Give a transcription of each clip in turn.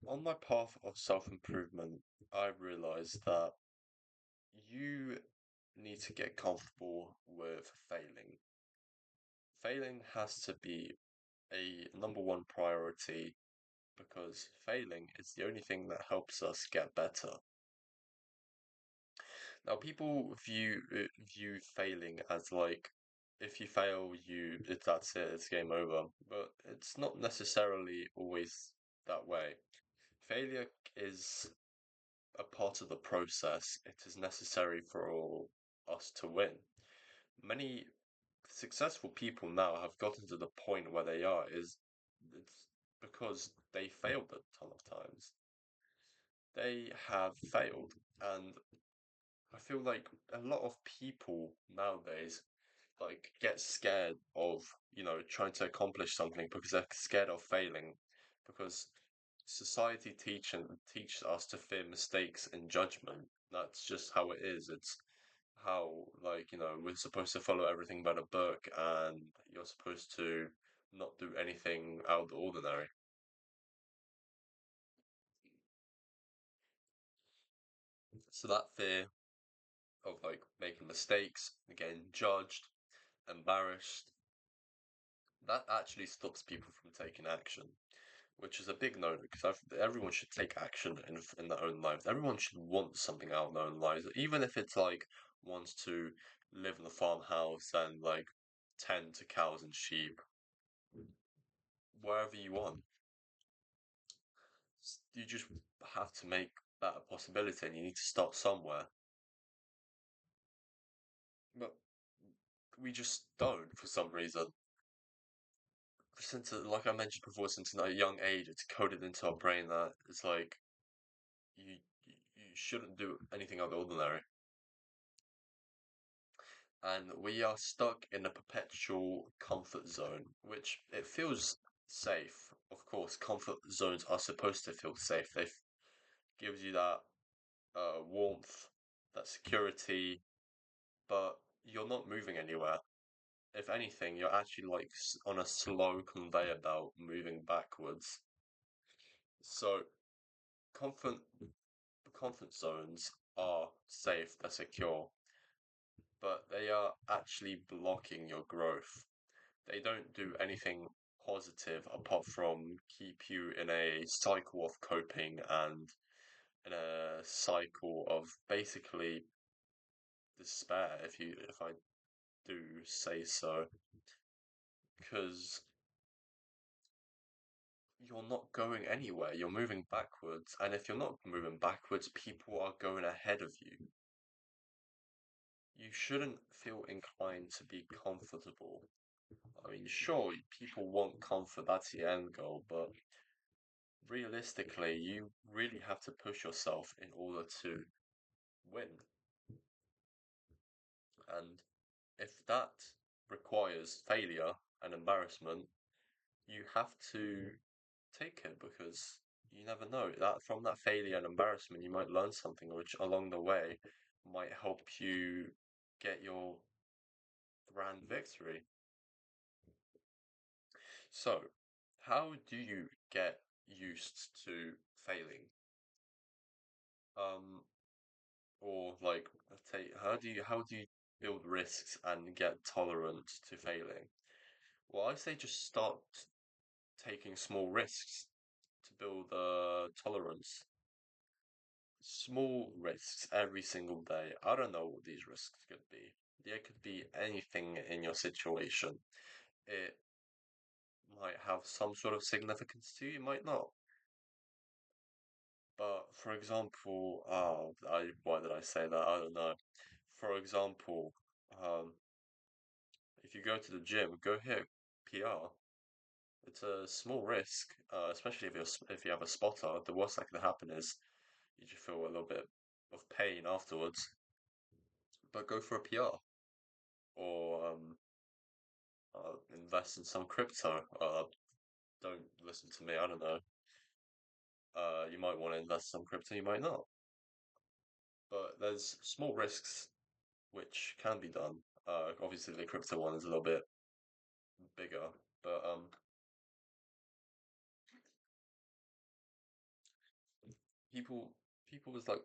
On my path of self-improvement, I realized that you need to get comfortable with failing. Failing has to be a number one priority because failing is the only thing that helps us get better. Now, people view failing as like if you fail, that's it, it's game over. But it's not necessarily always that way. Failure is a part of the process. It is necessary for all us to win. Many successful people now have gotten to the point where they are is it's because they failed a ton of times. They have failed, and I feel like a lot of people nowadays get scared of, trying to accomplish something because they're scared of failing because society teaches us to fear mistakes and judgment. That's just how it is. It's how we're supposed to follow everything by the book and you're supposed to not do anything out of the ordinary. So that fear of making mistakes, getting judged, embarrassed, that actually stops people from taking action, which is a big no because everyone should take action in their own lives. Everyone should want something out of their own lives, even if it's wants to live in a farmhouse and tend to cows and sheep, wherever you want. You just have to make that a possibility, and you need to start somewhere. But we just don't for some reason. Since, like I mentioned before, since a young age, it's coded into our brain that it's like you shouldn't do anything out of the ordinary. And we are stuck in a perpetual comfort zone, which it feels safe. Of course, comfort zones are supposed to feel safe. Gives you that warmth, that security, but you're not moving anywhere. If anything, you're actually on a slow conveyor belt moving backwards. So comfort comfort zones are safe, they're secure, but they are actually blocking your growth. They don't do anything positive apart from keep you in a cycle of coping and in a cycle of basically despair, if I do say so, because you're not going anywhere. You're moving backwards, and if you're not moving backwards, people are going ahead of you. You shouldn't feel inclined to be comfortable. I mean, sure, people want comfort, that's the end goal, but realistically, you really have to push yourself in order to win. And if that requires failure and embarrassment, you have to take it because you never know that from that failure and embarrassment, you might learn something which along the way might help you get your grand victory. So, how do you get used to failing? Um, or let's say, how do you build risks and get tolerant to failing? Well, I say just start taking small risks to build tolerance. Small risks every single day. I don't know what these risks could be. It could be anything in your situation. It might have some sort of significance to you, it might not. But for example, why did I say that? I don't know. For example, um, if you go to the gym, go hit PR. It's a small risk, especially if you have a spotter. The worst that can happen is you just feel a little bit of pain afterwards. But go for a PR or invest in some crypto. Don't listen to me. I don't know. You might want to invest some crypto. You might not. But there's small risks which can be done. Obviously, the crypto one is a little bit bigger, but people people with like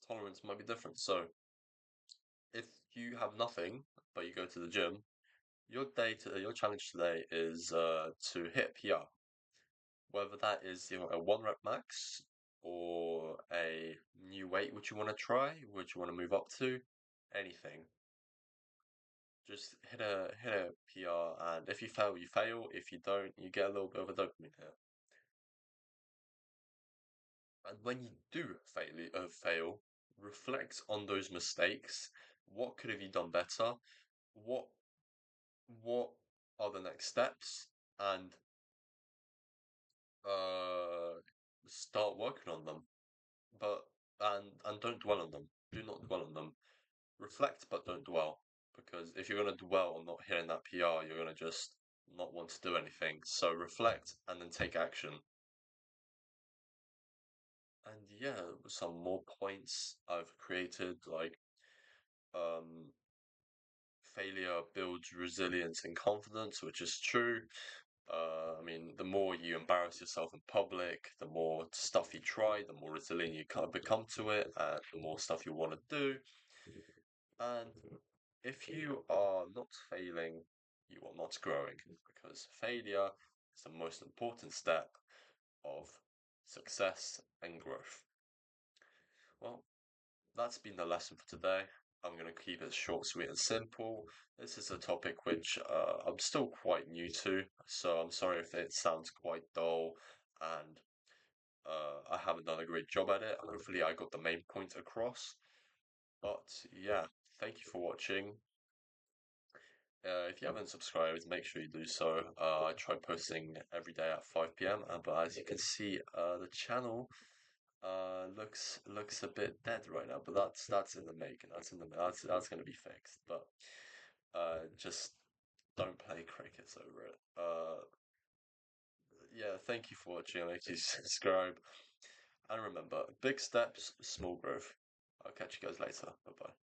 tolerance might be different. So if you have nothing but you go to the gym, your challenge today is to hit PR, whether that is a 1 rep max or a new weight which you want to try, which you want to move up to, anything. Just hit a PR, and if you fail, you fail. If you don't, you get a little bit of a dopamine hit. And when you do fail, reflect on those mistakes. What could have you done better? What what are the next steps? And uh, start working on them. But and don't dwell on them. Do not dwell on them. Reflect, but don't dwell. Because if you're gonna dwell on not hitting that PR, you're gonna just not want to do anything. So reflect and then take action. And yeah, some more points I've created, like um, failure builds resilience and confidence, which is true. I mean, the more you embarrass yourself in public, the more stuff you try, the more resilient you kind of become to it, and the more stuff you want to do. And if you are not failing, you are not growing, because failure is the most important step of success and growth. Well, that's been the lesson for today. I'm going to keep it short, sweet, and simple. This is a topic which I'm still quite new to, so I'm sorry if it sounds quite dull and I haven't done a great job at it. Hopefully, I got the main point across. But yeah, thank you for watching. If you haven't subscribed, make sure you do so. I try posting every day at 5 p.m. But as you can see, the channel looks a bit dead right now. But that's in the making. That's going to be fixed. But just don't play crickets over it. Yeah, thank you for watching. Make sure you subscribe, and remember, big steps, small growth. I'll catch you guys later. Bye bye.